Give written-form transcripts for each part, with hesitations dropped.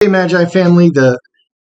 Hey, Magi family, the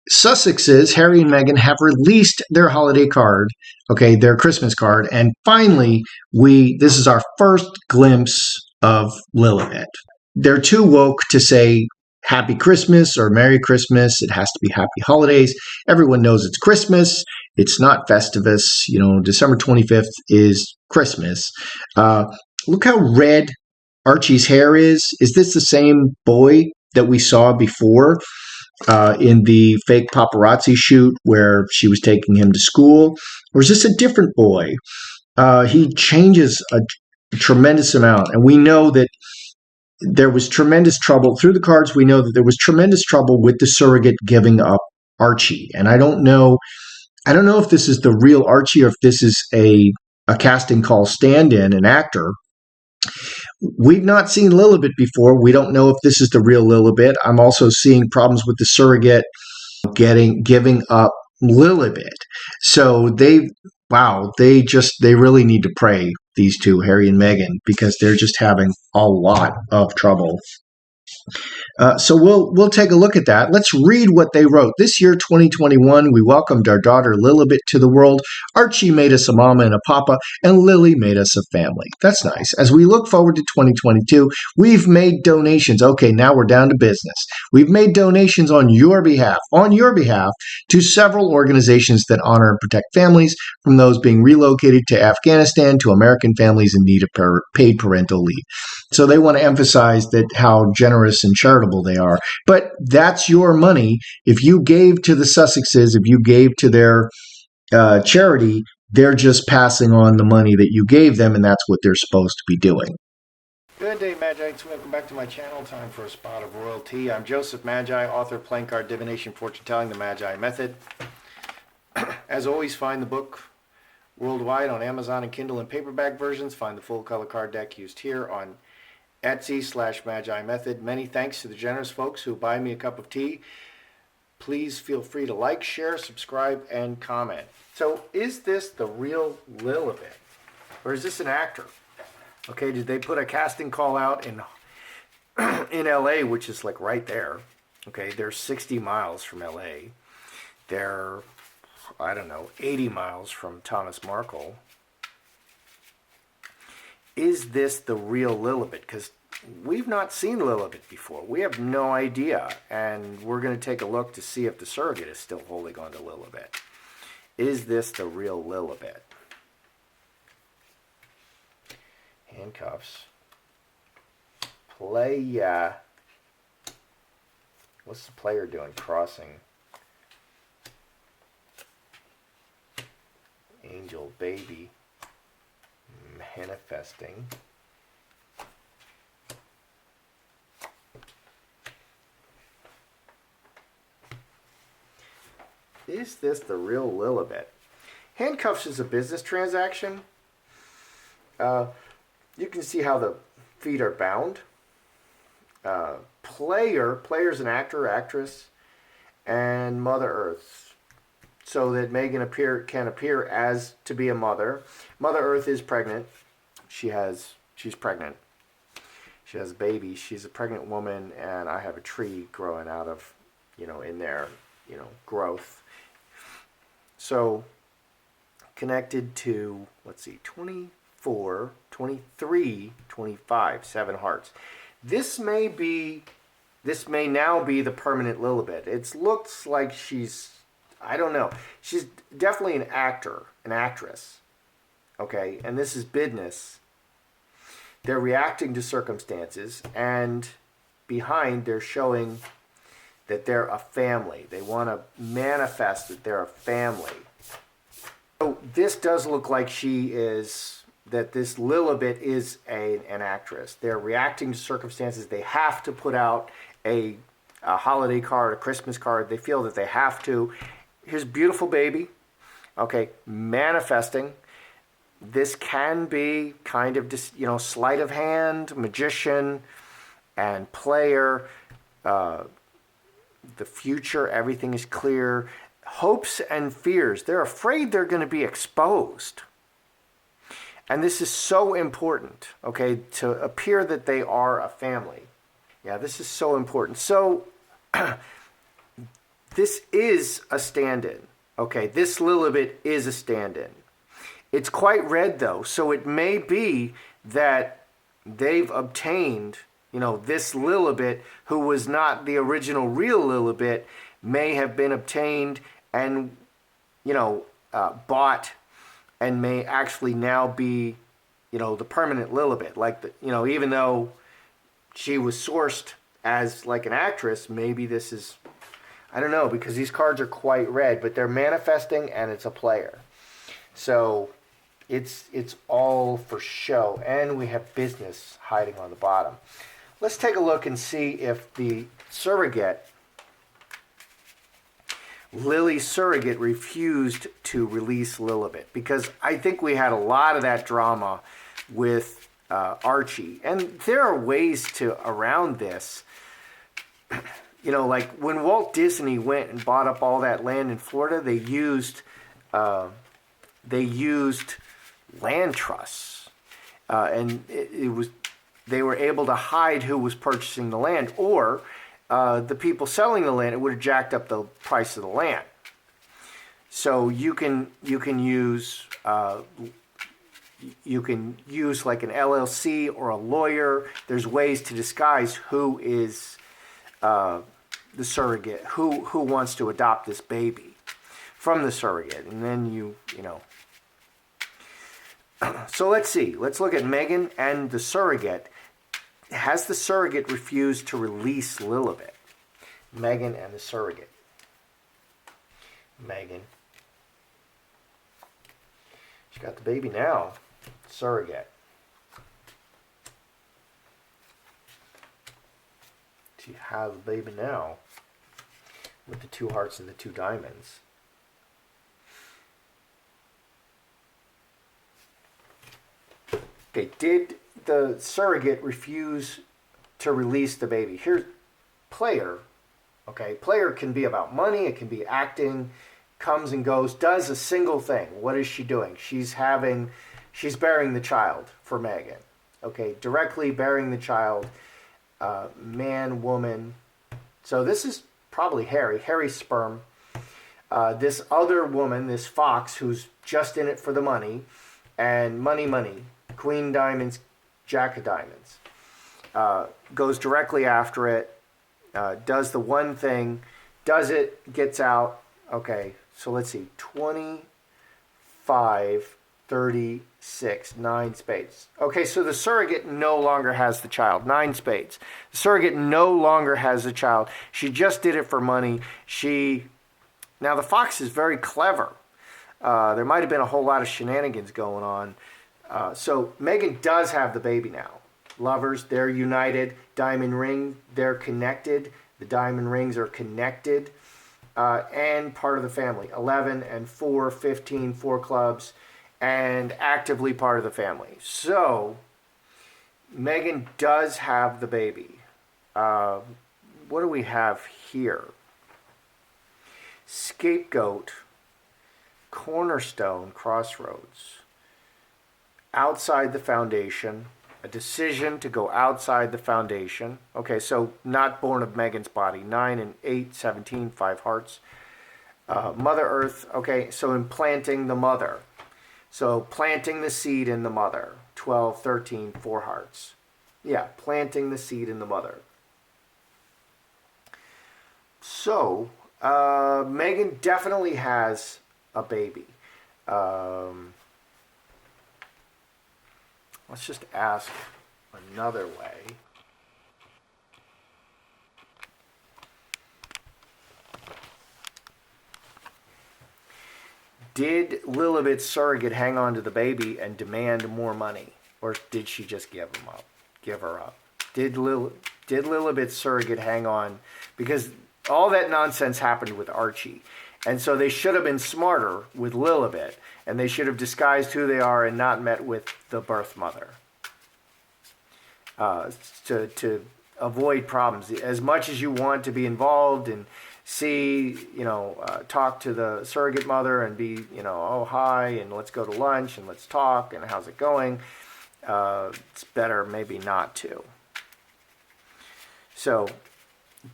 Sussexes, Harry and Meghan, have released their holiday card, okay, their Christmas card, and finally, this is our first glimpse of Lilibet. They're too woke to say Happy Christmas or Merry Christmas. It has to be Happy Holidays. Everyone knows it's Christmas. It's not Festivus. December 25th is Christmas. Look how red Archie's hair is. Is this the same boy that we saw before in the fake paparazzi shoot where she was taking him to school? Or is this a different boy? He changes a tremendous amount. And we know that there was tremendous trouble through the cards. We know that there was tremendous trouble with the surrogate giving up Archie. And I don't know if this is the real Archie or if this is a casting call stand-in, an actor. We've not seen Lilibet before. We don't know if this is the real Lilibet. I'm also seeing problems with the surrogate giving up Lilibet. So they really need to pray, these two, Harry and Meghan, because they're just having a lot of trouble. So we'll take a look at that. Let's read what they wrote. This year, 2021, we welcomed our daughter Lilibet to the world. Archie made us a mama and a papa, and Lily made us a family. That's nice. As we look forward to 2022, we've made donations. Okay, now we're down to business. We've made donations on your behalf, to several organizations that honor and protect families, from those being relocated to Afghanistan to American families in need of paid parental leave. So they want to emphasize that how generous and charitable they are. But that's your money. If you gave to the Sussexes, if you gave to their charity, they're just passing on the money that you gave them, and that's what they're supposed to be doing. Good day, Magites. Welcome back to my channel. Time for a spot of royalty. I'm Joseph Magi, author of Playing Card Divination, Fortune Telling, the Magi Method. As always, find the book worldwide on Amazon and Kindle and paperback versions. Find the full color card deck used here on Etsy/Magi Method. Many thanks to the generous folks who buy me a cup of tea. Please feel free to like, share, subscribe, and comment. So, is this the real Lilibet? Or is this an actor? Okay, did they put a casting call out in LA, which is like right there? Okay, they're 60 miles from LA. They're, 80 miles from Thomas Markle. Is this the real Lilibet? Because we've not seen Lilibet before. We have no idea. And we're going to take a look to see if the surrogate is still holding on to Lilibet. Is this the real Lilibet? Handcuffs. Play. What's the player doing? Crossing. Angel baby. Manifesting. Is this the real Lilibet? Handcuffs is a business transaction. You can see how the feet are bound. Player's an actor, actress, and Mother Earth, so that Meghan can appear as to be a mother. Mother Earth is pregnant. She's pregnant. She has a baby. She's a pregnant woman, and I have a tree growing out of, in there, growth. So, connected to, 24, 23, 25, 7 hearts. This may now be the permanent Lilibet. It looks like she's, I don't know. She's definitely an actor, an actress. Okay, and this is business. They're reacting to circumstances, and behind they're showing that they're a family. They want to manifest that they're a family. So this does look like that this Lilibet is an actress. They're reacting to circumstances. They have to put out a holiday card, a Christmas card. They feel that they have to. Here's a beautiful baby. Okay, manifesting. This can be kind of just, sleight of hand, magician, and player. The future, everything is clear. Hopes and fears. They're afraid they're going to be exposed. And this is so important, okay, to appear that they are a family. Yeah, this is so important. So this is a stand-in. Okay, this Lilibet is a stand-in. It's quite red though, so it may be that they've obtained, this Lilibet, who was not the original real Lilibet, may have been obtained and, bought, and may actually now be, the permanent Lilibet. Like, even though she was sourced as like an actress, maybe this is, I don't know, because these cards are quite red, but they're manifesting and it's a player. So it's all for show, and we have business hiding on the bottom. Let's take a look and see if the surrogate, Lily's surrogate, refused to release Lilibet, because I think we had a lot of that drama with Archie, and there are ways around this. Like when Walt Disney went and bought up all that land in Florida, they used land trusts, and they were able to hide who was purchasing the land, or the people selling the land. It would have jacked up the price of the land. So you can use like an LLC or a lawyer. There's ways to disguise who is the surrogate, who wants to adopt this baby from the surrogate, and then you know. So let's see. Let's look at Meghan and the surrogate. Has the surrogate refused to release Lilibet? Meghan and the surrogate. Meghan. She got the baby now. Surrogate. She has the baby now with the 2 hearts and the 2 diamonds. Okay, did the surrogate refuse to release the baby? Here's player. Okay, player can be about money, it can be acting, comes and goes, does a single thing. What is she doing? She's bearing the child for Meghan. Okay, directly bearing the child, man, woman. So this is probably Harry's sperm. This other woman, this fox, who's just in it for the money, and money, queen diamonds, jack of diamonds, goes directly after it, does the one thing, does it, gets out. Okay, so let's see, 25, 36, 9 spades. Okay, so the surrogate no longer has the child, 9 spades. The surrogate no longer has the child. She just did it for money. Now the fox is very clever. There might have been a whole lot of shenanigans going on. So Meghan does have the baby now. Lovers, they're united. Diamond ring, they're connected. The diamond rings are connected. And part of the family. 11 and 4, 15, 4 clubs. And actively part of the family. So Meghan does have the baby. What do we have here? Scapegoat, cornerstone, crossroads. Outside the foundation, a decision to go outside the foundation. Okay, so not born of Meghan's body. 9 and 8, 17, 5 hearts. Mother Earth, okay, so implanting the mother. So planting the seed in the mother. 12, 13, 4 hearts. Yeah, planting the seed in the mother. So, Meghan definitely has a baby. Let's just ask another way. Did Lilibet's surrogate hang on to the baby and demand more money? Or did she just give her up? Did Lilibet's surrogate hang on? Because all that nonsense happened with Archie. And so they should have been smarter with Lilibet, and they should have disguised who they are and not met with the birth mother to avoid problems. As much as you want to be involved and see, talk to the surrogate mother and be, oh, hi, and let's go to lunch and let's talk and how's it going, it's better maybe not to. So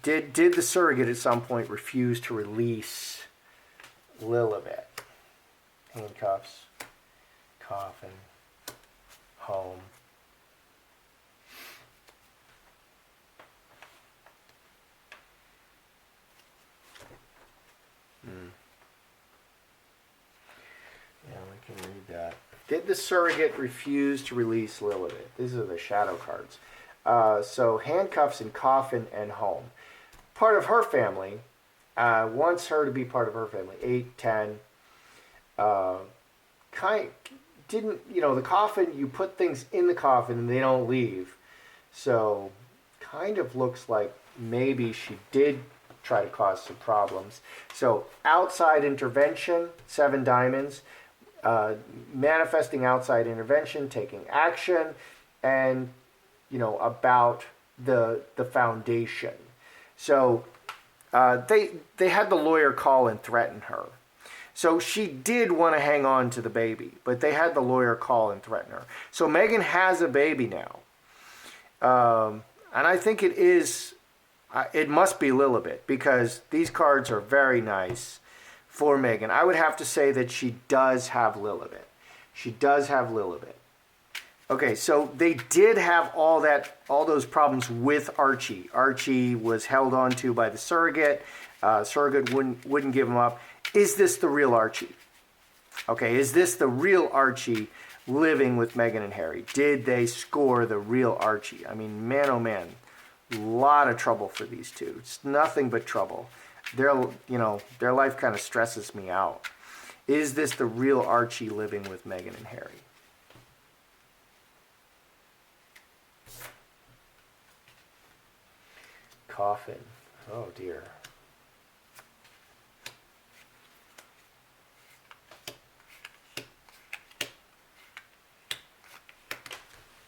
Did the surrogate at some point refuse to release Lilibet? Handcuffs, coffin, home. Yeah, we can read that. Did the surrogate refuse to release Lilibet? These are the shadow cards. So handcuffs and coffin and home. Part of her family wants her to be part of her family. 8, 10. Didn't, the coffin, you put things in the coffin and they don't leave. So kind of looks like maybe she did try to cause some problems. So outside intervention, 7 diamonds. Manifesting outside intervention, taking action, and about the foundation. So they had the lawyer call and threaten her. So she did want to hang on to the baby, but they had the lawyer call and threaten her. So Meghan has a baby now, and I think it must be Lilibet, because these cards are very nice for Meghan. I would have to say that she does have Lilibet. She does have Lilibet. Okay, so they did have all those problems with Archie. Archie was held on to by the surrogate. Surrogate wouldn't give him up. Is this the real Archie? Okay, is this the real Archie living with Meghan and Harry? Did they score the real Archie? I mean, man, oh man, a lot of trouble for these two. It's nothing but trouble. Their life kind of stresses me out. Is this the real Archie living with Meghan and Harry? Coffin. Oh dear.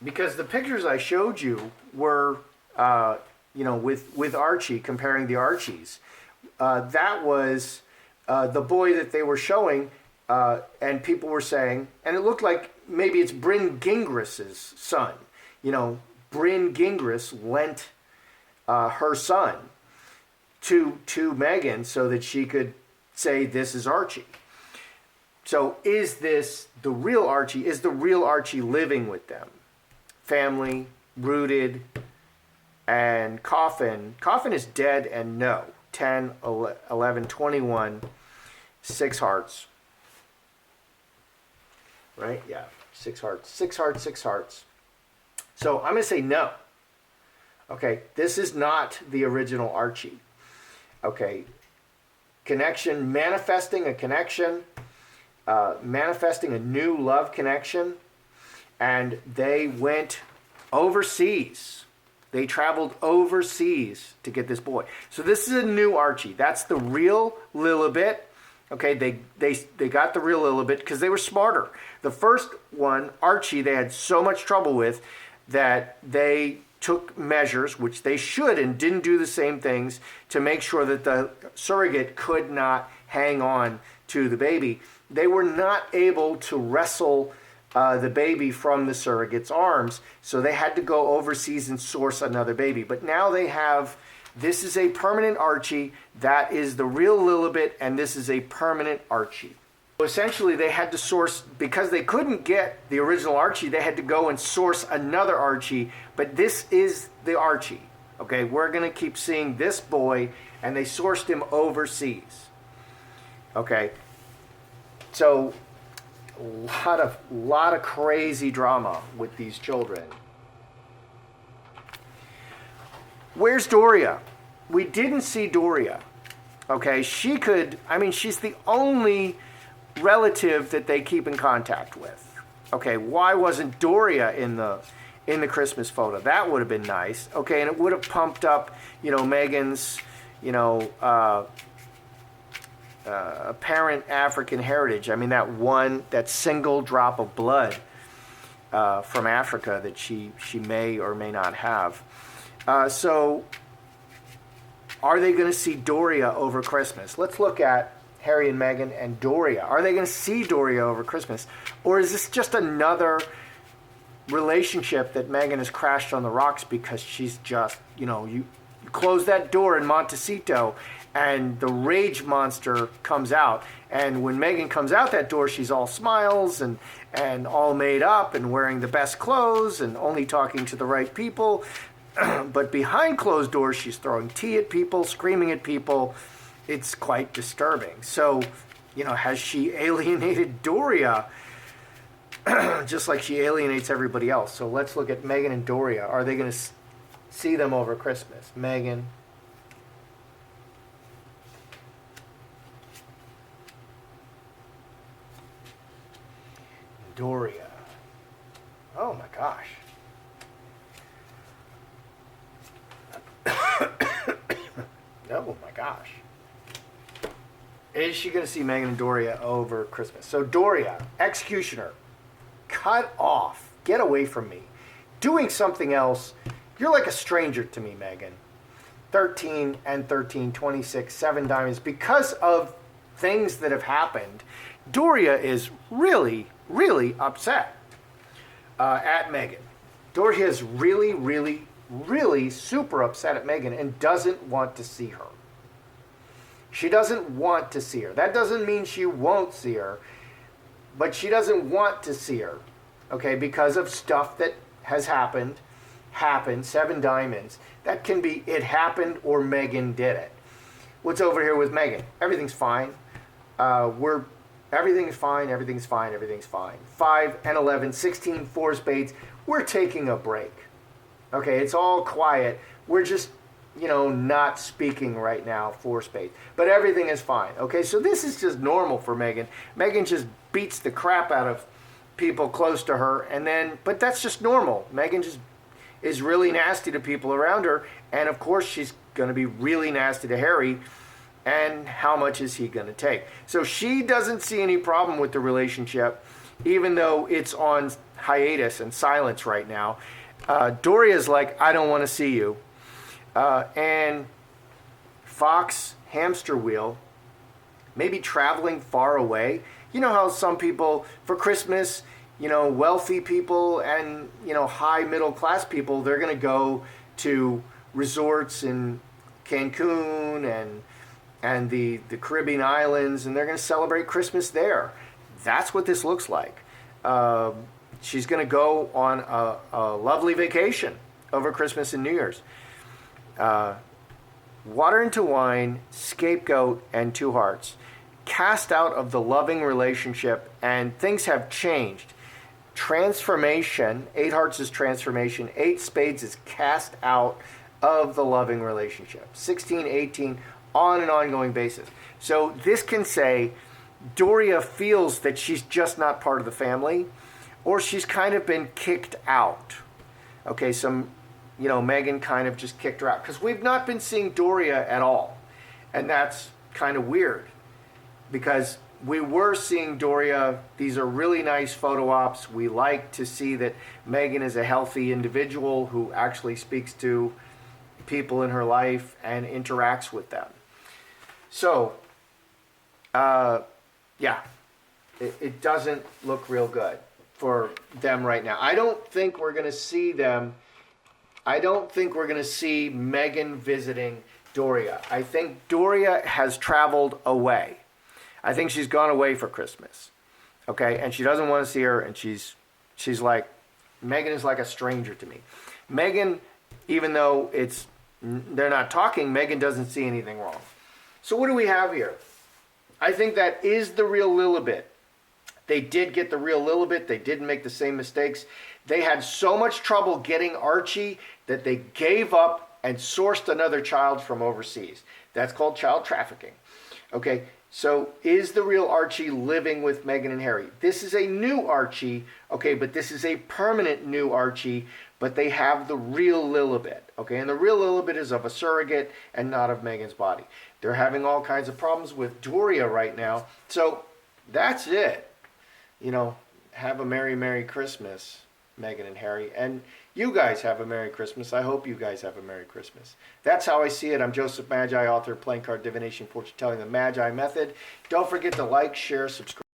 Because the pictures I showed you were, with Archie, comparing the Archies. That was the boy that they were showing, and people were saying, and it looked like maybe it's Bryn Gingras' son. Bryn Gingras lent her son to Meghan so that she could say, this is Archie. So is this the real Archie? Is the real Archie living with them? Family, rooted, and coffin. Coffin is dead and no. 10, 11, 21, 6 hearts. Right? Yeah, 6 hearts. 6 hearts, 6 hearts. So I'm going to say no. Okay, this is not the original Archie. Okay, connection, manifesting a connection, manifesting a new love connection, and they went overseas. They traveled overseas to get this boy. So this is a new Archie. That's the real Lilibet. Okay, they got the real Lilibet because they were smarter. The first one, Archie, they had so much trouble with that they took measures, which they should and didn't do the same things, to make sure that the surrogate could not hang on to the baby. They were not able to wrestle the baby from the surrogate's arms, so they had to go overseas and source another baby. But now they have, this is a permanent Archie, that is the real Lilibet, and this is a permanent Archie. Essentially, they had to source, because they couldn't get the original Archie, they had to go and source another Archie, but this is the Archie. Okay, we're going to keep seeing this boy, and they sourced him overseas. Okay, so a lot of crazy drama with these children. Where's Doria? We didn't see Doria. Okay, she's the only relative that they keep in contact with. Okay, why wasn't Doria in the Christmas photo? That would have been nice. Okay, and it would have pumped up, Meghan's, apparent African heritage. I mean, that single drop of blood from Africa that she may or may not have. So are they going to see Doria over Christmas? Let's look at Harry and Meghan and Doria. Are they going to see Doria over Christmas? Or is this just another relationship that Meghan has crashed on the rocks because she's just, close that door in Montecito, and the rage monster comes out. And when Meghan comes out that door, she's all smiles and all made up and wearing the best clothes and only talking to the right people. But behind closed doors, she's throwing tea at people, screaming at people. It's quite disturbing. So, has she alienated Doria just like she alienates everybody else? So let's look at Meghan and Doria. Are they going to see them over Christmas? Meghan. Doria. Oh my gosh. Oh my gosh. Is she going to see Meghan and Doria over Christmas? So Doria, executioner, cut off. Get away from me. Doing something else. You're like a stranger to me, Meghan. 13 and 13, 26, 7 diamonds. Because of things that have happened, Doria is really, really upset at Meghan. Doria is really, really, really super upset at Meghan and doesn't want to see her. She doesn't want to see her. That doesn't mean she won't see her, but she doesn't want to see her, okay, because of stuff that has happened, 7 diamonds. That can be it happened or Meghan did it. What's over here with Meghan? Everything's fine. Everything's fine, everything's fine, everything's fine. 5 and 11, 16, 4 spades. We're taking a break. Okay, it's all quiet. We're just, not speaking right now, 4 spades. But everything is fine. Okay, so this is just normal for Meghan. Meghan just beats the crap out of people close to her, but that's just normal. Meghan just is really nasty to people around her, and of course she's going to be really nasty to Harry. And how much is he going to take? So she doesn't see any problem with the relationship, even though it's on hiatus and silence right now. Doria's like, I don't want to see you. And Fox hamster wheel, maybe traveling far away. You know how some people, for Christmas, wealthy people and, high middle class people, they're going to go to resorts in Cancun and the Caribbean islands, and they're going to celebrate Christmas there. That's what this looks like. She's going to go on a lovely vacation over Christmas and New Year's. Water into wine, scapegoat, and 2 hearts. Cast out of the loving relationship, and things have changed. Transformation, 8 hearts is transformation, 8 spades is cast out of the loving relationship. 16, 18, on an ongoing basis. So this can say Doria feels that she's just not part of the family, or she's kind of been kicked out. Okay, Meghan kind of just kicked her out, because we've not been seeing Doria at all. And that's kind of weird, because we were seeing Doria. These are really nice photo ops. We like to see that Meghan is a healthy individual who actually speaks to people in her life and interacts with them. So, it doesn't look real good for them right now. I don't think we're going to see them. I don't think we're going to see Meghan visiting Doria. I think Doria has traveled away. I think she's gone away for Christmas. Okay, and she doesn't want to see her, and she's like, Meghan is like a stranger to me. Meghan, even though they're not talking, Meghan doesn't see anything wrong. So what do we have here? I think that is the real Lilibet. They did get the real Lilibet. They didn't make the same mistakes. They had so much trouble getting Archie that they gave up and sourced another child from overseas. That's called child trafficking. Okay, so is the real Archie living with Meghan and Harry? This is a new Archie, okay, but this is a permanent new Archie, but they have the real Lilibet, okay? And the real Lilibet is of a surrogate and not of Meghan's body. They're having all kinds of problems with Doria right now. So that's it. Have a Merry, Merry Christmas, Meghan and Harry. And you guys have a Merry Christmas. I hope you guys have a Merry Christmas. That's how I see it. I'm Joseph Magi, author of Playing Card Divination, Fortune Telling, the Magi Method. Don't forget to like, share, subscribe.